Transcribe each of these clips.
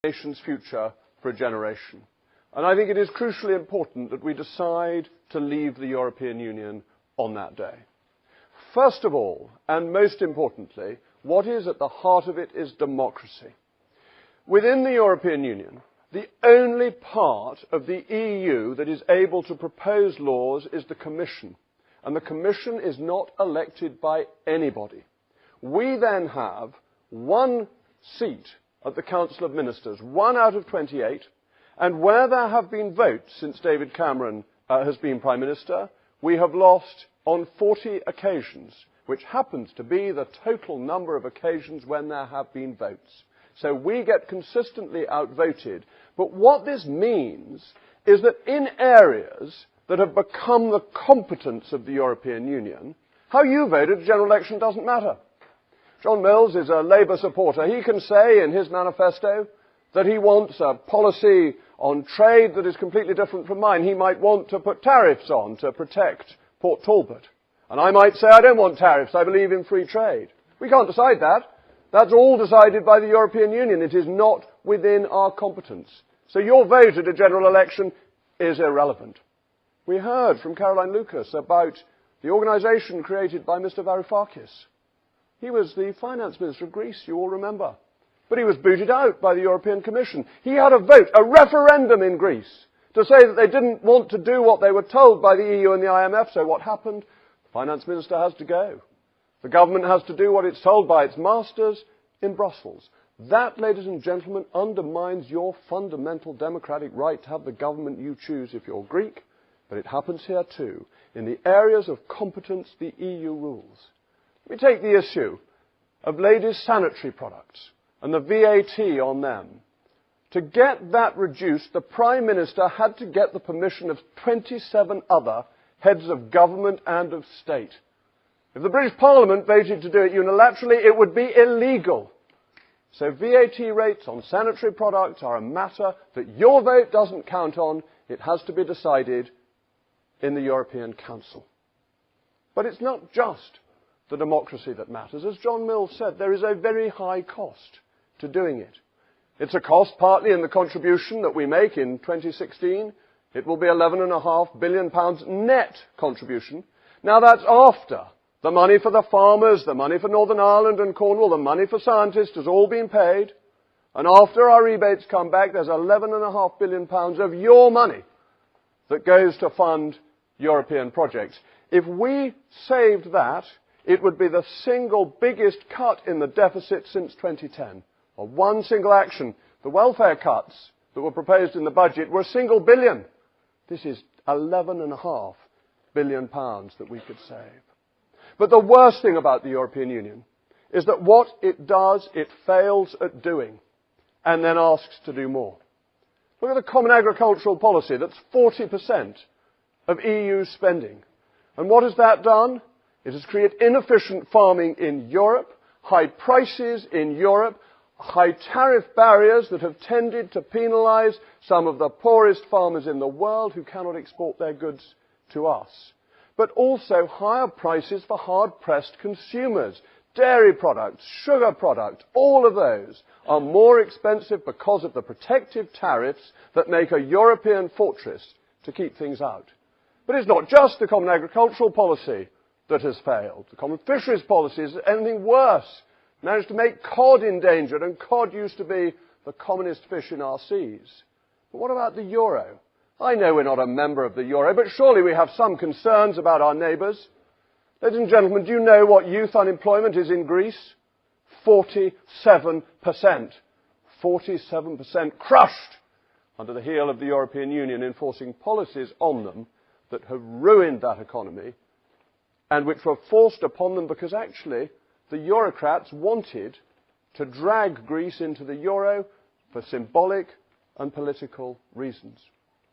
nation's future for a generation. And I think it is crucially important that we decide to leave the European Union on that day. First of all, and most importantly, what is at the heart of it is democracy. Within the European Union, the only part of the EU that is able to propose laws is the Commission. And the Commission is not elected by anybody. We then have one seat at the Council of Ministers, 1 out of 28, and where there have been votes since David Cameron has been Prime Minister, we have lost on 40 occasions, which happens to be the total number of occasions when there have been votes. So we get consistently outvoted. But what this means is that in areas that have become the competence of the European Union, how you vote at a general election doesn't matter. John Mills is a Labour supporter. He can say in his manifesto that he wants a policy on trade that is completely different from mine. He might want to put tariffs on to protect Port Talbot. And I might say I don't want tariffs, I believe in free trade. We can't decide that. That's all decided by the European Union. It is not within our competence. So your vote at a general election is irrelevant. We heard from Caroline Lucas about the organisation created by Mr. Varoufakis. He was the finance minister of Greece, you all remember. But he was booted out by the European Commission. He had a vote, a referendum in Greece, to say that they didn't want to do what they were told by the EU and the IMF. So what happened? The finance minister has to go. The government has to do what it's told by its masters in Brussels. That, ladies and gentlemen, undermines your fundamental democratic right to have the government you choose if you're Greek. But it happens here too. In the areas of competence, the EU rules. Let me take the issue of ladies' sanitary products and the VAT on them. To get that reduced, the Prime Minister had to get the permission of 27 other heads of government and of state. If the British Parliament voted to do it unilaterally, it would be illegal. So VAT rates on sanitary products are a matter that your vote doesn't count on. It has to be decided in the European Council. But it's not just the democracy that matters. As John Mills said, there is a very high cost to doing it. It's a cost partly in the contribution that we make in 2016. It will be £11.5 billion net contribution. Now that's after the money for the farmers, the money for Northern Ireland and Cornwall, the money for scientists has all been paid. And after our rebates come back, there's £11.5 billion of your money that goes to fund European projects. If we saved that, it would be the single biggest cut in the deficit since 2010. Of one single action. The welfare cuts that were proposed in the budget were £1 billion. This is £11.5 billion that we could save. But the worst thing about the European Union is that what it does, it fails at doing, and then asks to do more. Look at the common agricultural policy. That's 40% of EU spending. And what has that done? It has created inefficient farming in Europe, high prices in Europe, high tariff barriers that have tended to penalise some of the poorest farmers in the world who cannot export their goods to us. But also higher prices for hard-pressed consumers. Dairy products, sugar products, all of those are more expensive because of the protective tariffs that make a European fortress to keep things out. But it's not just the common agricultural policy that has failed. The common fisheries policy is anything worse. Managed to make cod endangered, and cod used to be the commonest fish in our seas. But what about the euro? I know we're not a member of the euro, but surely we have some concerns about our neighbours. Ladies and gentlemen, do you know what youth unemployment is in Greece? 47%. 47% crushed under the heel of the European Union, enforcing policies on them that have ruined that economy and which were forced upon them because actually the Eurocrats wanted to drag Greece into the euro for symbolic and political reasons.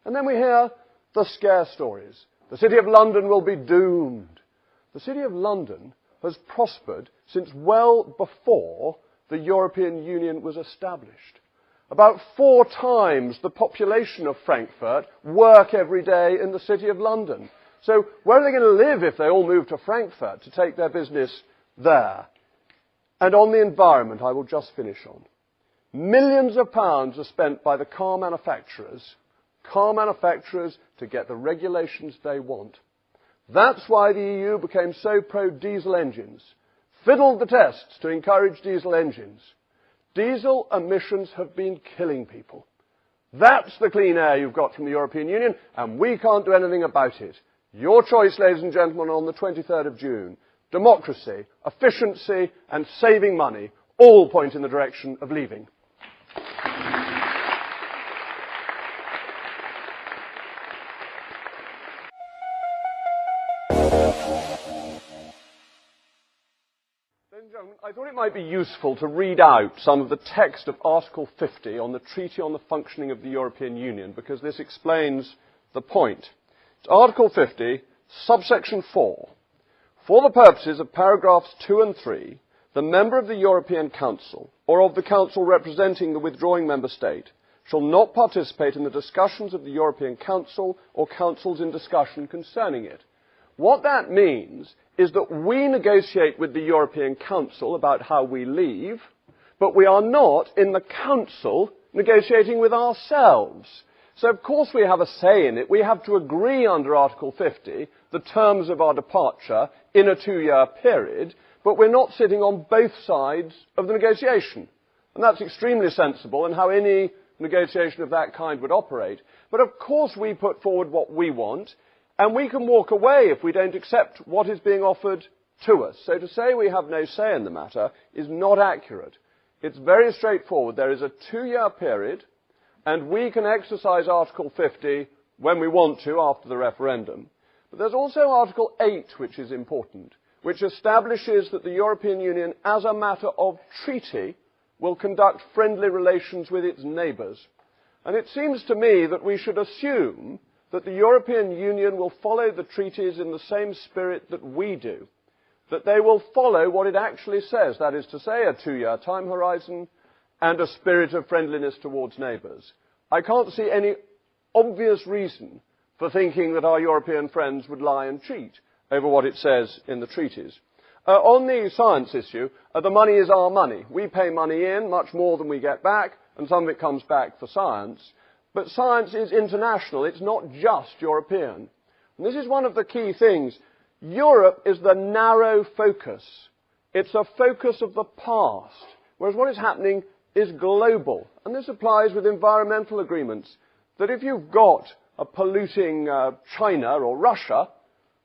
And then we hear the scare stories. The City of London will be doomed. The City of London has prospered since well before the European Union was established. About 4 times the population of Frankfurt work every day in the City of London. So where are they going to live if they all move to Frankfurt to take their business there? And on the environment, I will just finish on. Millions of pounds are spent by the car manufacturers to get the regulations they want. That's why the EU became so pro-diesel engines, fiddled the tests to encourage diesel engines. Diesel emissions have been killing people. That's the clean air you've got from the European Union, and we can't do anything about it. Your choice, ladies and gentlemen, on the 23rd of June. Democracy, efficiency, and saving money all point in the direction of leaving. Ladies and gentlemen, I thought it might be useful to read out some of the text of Article 50 on the Treaty on the Functioning of the European Union, because this explains the point. It's Article 50, subsection 4. For the purposes of paragraphs 2 and 3, the member of the European Council, or of the Council representing the withdrawing member state, shall not participate in the discussions of the European Council or councils in discussion concerning it. What that means is that we negotiate with the European Council about how we leave, but we are not in the Council negotiating with ourselves. So of course we have a say in it. We have to agree under Article 50 the terms of our departure in a 2-year period, but we're not sitting on both sides of the negotiation. And that's extremely sensible and how any negotiation of that kind would operate. But of course we put forward what we want, and we can walk away if we don't accept what is being offered to us. So to say we have no say in the matter is not accurate. It's very straightforward. There is a 2-year period, and we can exercise Article 50 when we want to after the referendum. But there's also Article 8, which is important, which establishes that the European Union, as a matter of treaty, will conduct friendly relations with its neighbours. And it seems to me that we should assume that the European Union will follow the treaties in the same spirit that we do, that they will follow what it actually says, that is to say, a 2-year time horizon and a spirit of friendliness towards neighbours. I can't see any obvious reason for thinking that our European friends would lie and cheat over what it says in the treaties. On the science issue, the money is our money. We pay money in, much more than we get back, and some of it comes back for science. But science is international. It's not just European. And this is one of the key things. Europe is the narrow focus. It's a focus of the past, whereas what is happening is global. And this applies with environmental agreements, that if you've got a polluting China or Russia,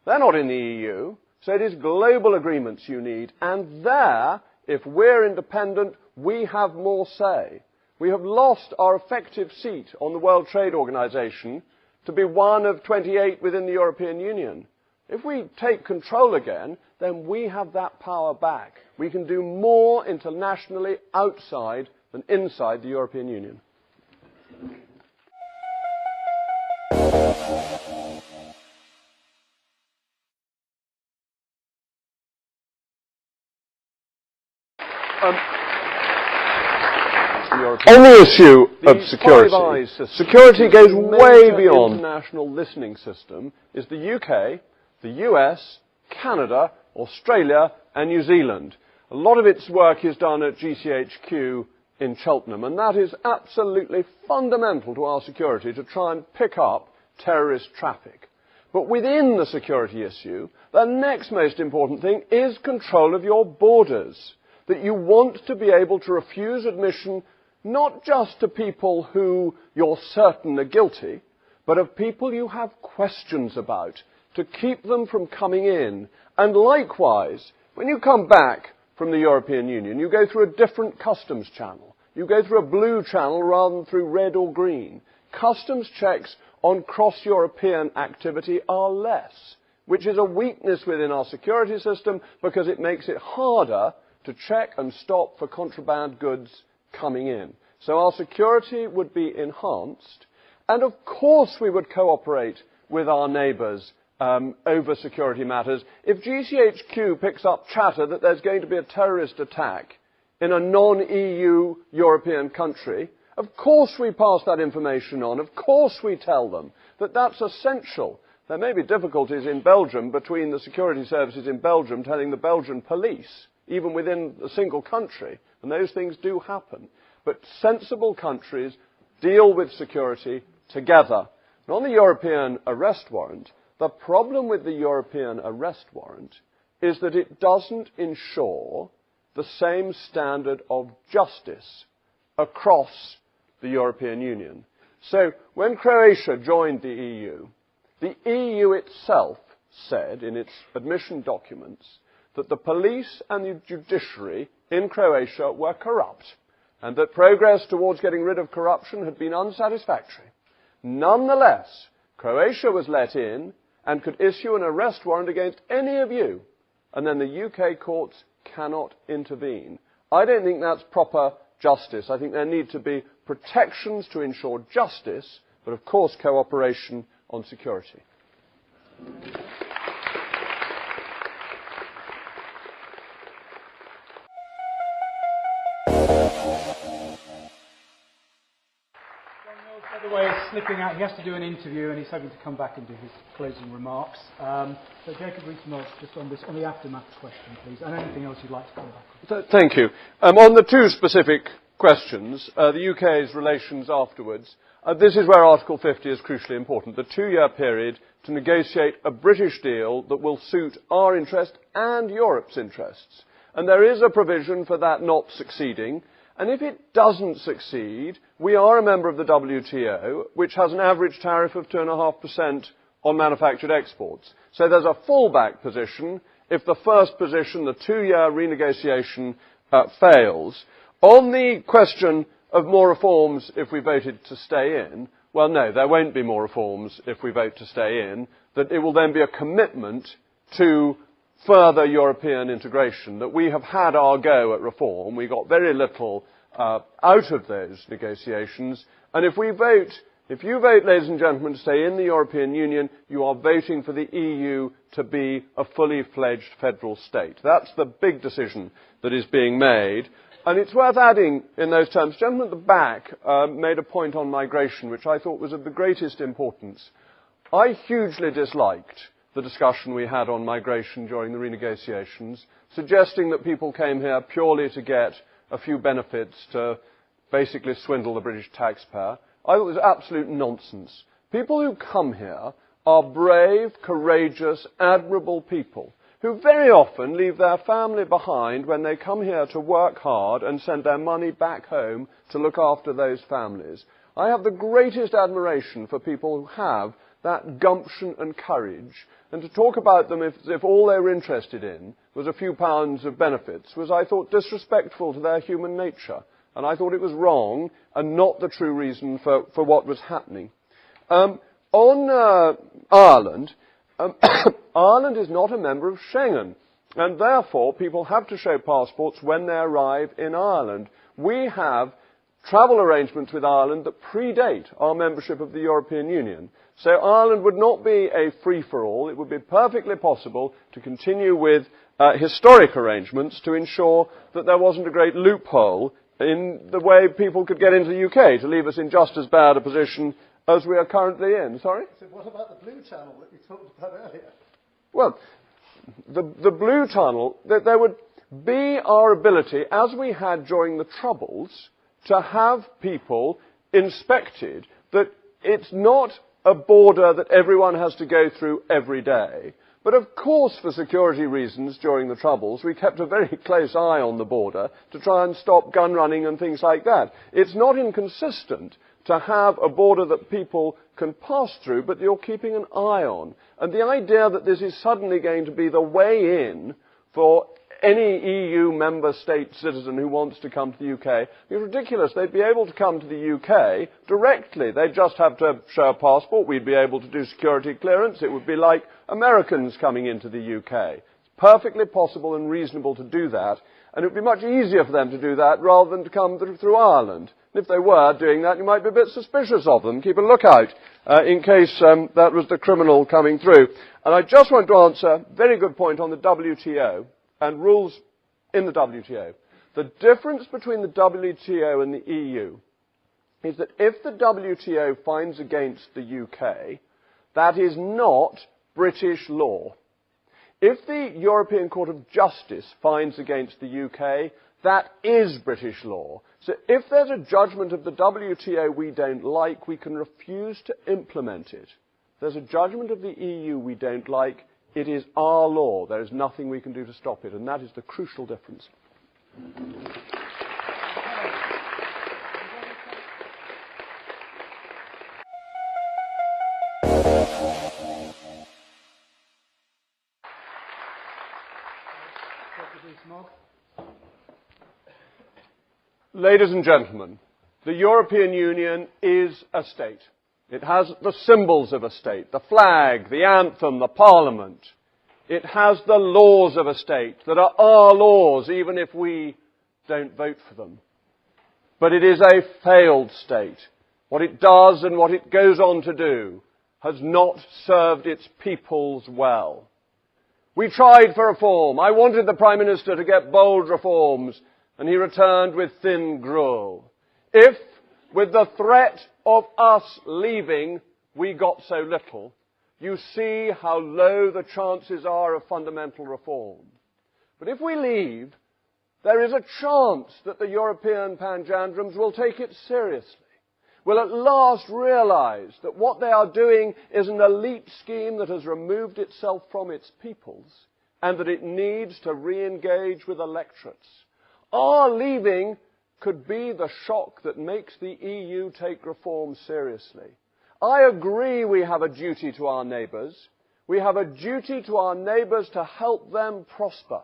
they're not in the EU. So it is global agreements you need. And there, if we're independent, we have more say. We have lost our effective seat on the World Trade Organization to be one of 28 within the European Union. If we take control again, then we have that power back. We can do more internationally outside than inside the European Union. On the issue of security, security goes way beyond. The international listening system is the UK, the US, Canada, Australia and New Zealand. A lot of its work is done at GCHQ in Cheltenham, and that is absolutely fundamental to our security, to try and pick up terrorist traffic. But within the security issue, the next most important thing is control of your borders. That you want to be able to refuse admission not just to people who you're certain are guilty, but of people you have questions about, to keep them from coming in. And likewise, when you come back from the European Union, you go through a different customs channel. You go through a blue channel rather than through red or green. Customs checks on cross-European activity are less, which is a weakness within our security system because it makes it harder to check and stop for contraband goods coming in. So our security would be enhanced, and of course we would cooperate with our neighbours over security matters. If GCHQ picks up chatter that there's going to be a terrorist attack in a non-EU European country, of course we pass that information on. Of course we tell them that that's essential. There may be difficulties in Belgium between the security services in Belgium telling the Belgian police, even within a single country, and those things do happen. but sensible countries deal with security together. And on the European arrest warrant, the problem with the European arrest warrant is that it doesn't ensure the same standard of justice across the European Union. So when Croatia joined the EU itself said in its admission documents that the police and the judiciary in Croatia were corrupt and that progress towards getting rid of corruption had been unsatisfactory. Nonetheless, Croatia was let in and could issue an arrest warrant against any of you, and then the UK courts cannot intervene. I don't think that's proper justice. I think there need to be protections to ensure justice, but of course cooperation on security. By the way, he's slipping out. He has to do an interview, and he's hoping to come back and do his closing remarks. So, Jacob Rees-Mogg, just on this, on the aftermath question, please, and anything else you'd like to come back on. Thank you. On the two specific questions, the UK's relations afterwards, this is where Article 50 is crucially important. The two-year period to negotiate a British deal that will suit our interest and Europe's interests. And there is a provision for that not succeeding. And if it doesn't succeed, we are a member of the WTO, which has an average tariff of 2.5% on manufactured exports. So there's a fallback position if the first position, the two-year renegotiation, fails. On the question of more reforms if we voted to stay in, well, no, there won't be more reforms if we vote to stay in. That it will then be a commitment to further European integration, that we have had our go at reform. We got very little out of those negotiations. And if you vote, ladies and gentlemen, to stay in the European Union, you are voting for the EU to be a fully fledged federal state. That's the big decision that is being made. And it's worth adding in those terms, the gentleman at the back made a point on migration, which I thought was of the greatest importance. I hugely disliked the discussion we had on migration during the renegotiations, suggesting that people came here purely to get a few benefits to basically swindle the British taxpayer. I thought it was absolute nonsense. People who come here are brave, courageous, admirable people who very often leave their family behind when they come here to work hard and send their money back home to look after those families. I have the greatest admiration for people who have that gumption and courage, and to talk about them as if all they were interested in was a few pounds of benefits was, I thought, disrespectful to their human nature. And I thought it was wrong and not the true reason for what was happening. On Ireland, Ireland is not a member of Schengen, and therefore people have to show passports when they arrive in Ireland. We have travel arrangements with Ireland that predate our membership of the European Union. So Ireland would not be a free-for-all. It would be perfectly possible to continue with historic arrangements to ensure that there wasn't a great loophole in the way people could get into the UK to leave us in just as bad a position as we are currently in. Sorry? So what about the Blue Channel that you talked about earlier? Well, the Blue Tunnel, there would be our ability, as we had during the Troubles, to have people inspected, that it's not a border that everyone has to go through every day. But of course, for security reasons during the Troubles, we kept a very close eye on the border to try and stop gun running and things like that. It's not inconsistent to have a border that people can pass through, but you're keeping an eye on. And the idea that this is suddenly going to be the way in for any EU member state citizen who wants to come to the UK is ridiculous. They'd be able to come to the UK directly. They'd just have to show a passport. We'd be able to do security clearance. It would be like Americans coming into the UK. It's perfectly possible and reasonable to do that. And it would be much easier for them to do that rather than to come through Ireland. And if they were doing that, you might be a bit suspicious of them. Keep a lookout in case that was the criminal coming through. And I just want to answer a very good point on the WTO and rules in the WTO. The difference between the WTO and the EU is that if the WTO finds against the UK, that is not British law. If the European Court of Justice finds against the UK, That is British law. So if there's a judgment of the WTO we don't like, we can refuse to implement it. If there's a judgment of the EU we don't like, it is our law. There is nothing we can do to stop it, and that is the crucial difference. Rees Mogg. Ladies and gentlemen, the European Union is a state. It has the symbols of a state, the flag, the anthem, the parliament. It has the laws of a state that are our laws, even if we don't vote for them. But it is a failed state. What it does and what it goes on to do has not served its peoples well. We tried for reform. I wanted the Prime Minister to get bold reforms, and he returned with thin gruel. If, with the threat of us leaving, we got so little, you see how low the chances are of fundamental reform. But if we leave, there is a chance that the European panjandrums will take it seriously, will at last realise that what they are doing is an elite scheme that has removed itself from its peoples, and that it needs to re-engage with electorates. Our leaving could be the shock that makes the EU take reform seriously. I agree we have a duty to our neighbours. We have a duty to our neighbours to help them prosper.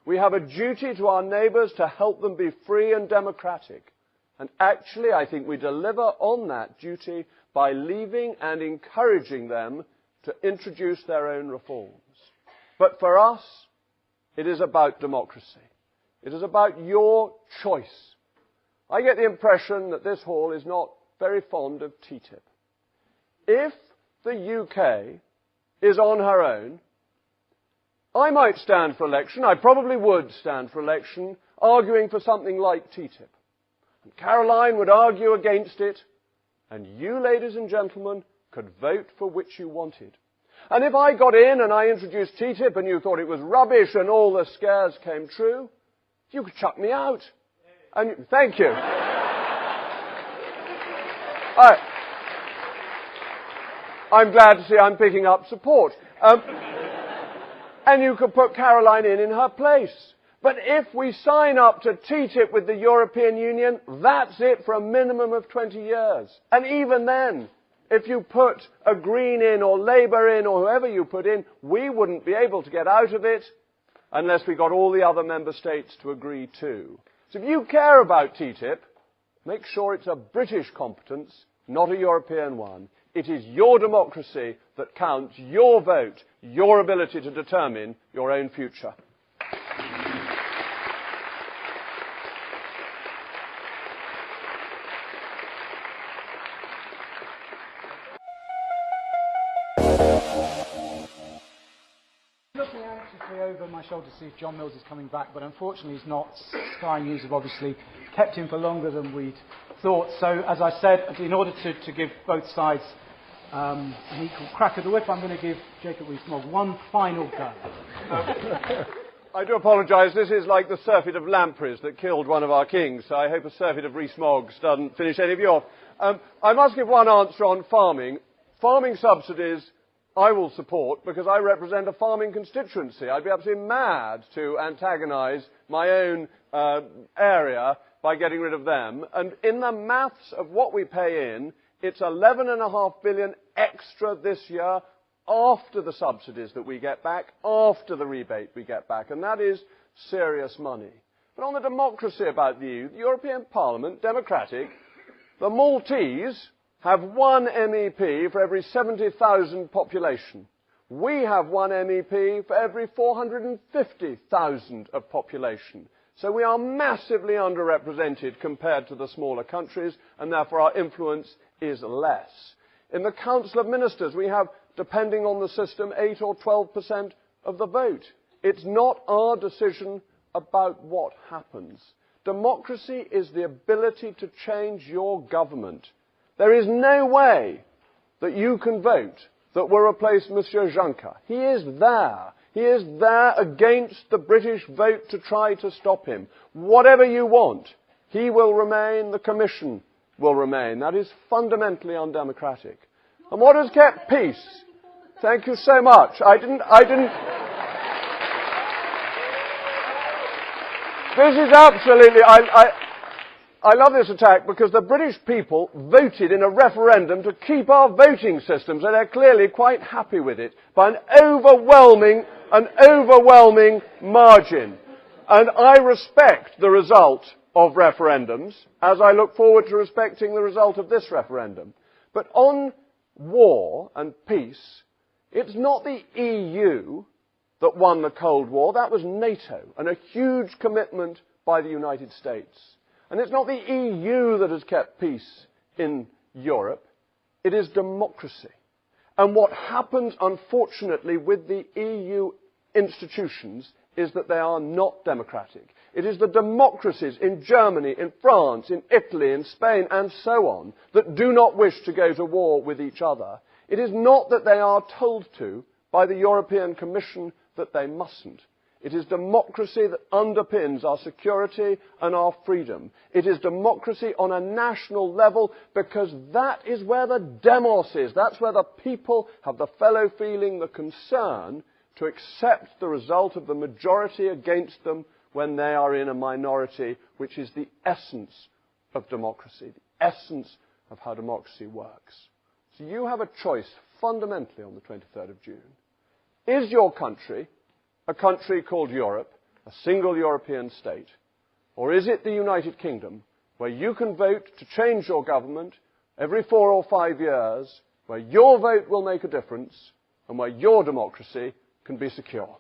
We have a duty to our neighbours to help them be free and democratic. And actually, I think we deliver on that duty by leaving and encouraging them to introduce their own reforms. But for us, it is about democracy. It is about your choice. I get the impression that this hall is not very fond of TTIP. If the UK is on her own, I might stand for election, I probably would stand for election, arguing for something like TTIP. And Caroline would argue against it, and you, ladies and gentlemen, could vote for which you wanted. And if I got in and I introduced TTIP and you thought it was rubbish and all the scares came true, you could chuck me out. And thank you. I'm glad to see I'm picking up support. And you could put Caroline in her place. But if we sign up to TTIP with the European Union, that's it for a minimum of 20 years. And even then, if you put a Green in or Labour in or whoever you put in, we wouldn't be able to get out of it unless we got all the other member states to agree too. So if you care about TTIP, make sure it's a British competence, not a European one. It is your democracy that counts, your vote, your ability to determine your own future. Looking anxiously over my shoulder to see if John Mills is coming back, but unfortunately he's not. Sky News have obviously kept him for longer than we'd thought. So, as I said, in order to give both sides an equal crack of the whip, I'm going to give Jacob Rees Mogg one final go. I do apologise. This is like the surfeit of lampreys that killed one of our kings, so I hope a surfeit of Rees Moggs doesn't finish any of you off. I must give one answer on farming. Farming subsidies I will support because I represent a farming constituency. I'd be absolutely mad to antagonise my own area by getting rid of them. And in the maths of what we pay in, it's 11.5 billion extra this year after the subsidies that we get back, after the rebate we get back. And that is serious money. But on the democracy about the EU, the European Parliament, democratic, the Maltese have one MEP for every 70,000 population. We have one MEP for every 450,000 of population. So we are massively underrepresented compared to the smaller countries, and therefore our influence is less. In the Council of Ministers, we have, depending on the system, 8 or 12% of the vote. It's not our decision about what happens. Democracy is the ability to change your government. There is no way that you can vote that will replace Monsieur Juncker. He is there. He is there against the British vote to try to stop him. Whatever you want, he will remain, the Commission will remain. That is fundamentally undemocratic. And what has kept peace? Thank you so much. This is absolutely, I love this attack because the British people voted in a referendum to keep our voting system, so they're clearly quite happy with it by an overwhelming margin. And I respect the result of referendums, as I look forward to respecting the result of this referendum. But on war and peace, it's not the EU that won the Cold War. That was NATO, and a huge commitment by the United States. And it's not the EU that has kept peace in Europe. It is democracy. And what happens, unfortunately, with the EU institutions is that they are not democratic. It is the democracies in Germany, in France, in Italy, in Spain, and so on, that do not wish to go to war with each other. It is not that they are told to by the European Commission that they mustn't. It is democracy that underpins our security and our freedom. It is democracy on a national level because that is where the demos is. That's where the people have the fellow feeling, the concern to accept the result of the majority against them when they are in a minority, which is the essence of democracy, the essence of how democracy works. So you have a choice fundamentally on the 23rd of June. Is your country a country called Europe, a single European state, or is it the United Kingdom, where you can vote to change your government every 4 or 5 years, where your vote will make a difference, and where your democracy can be secure?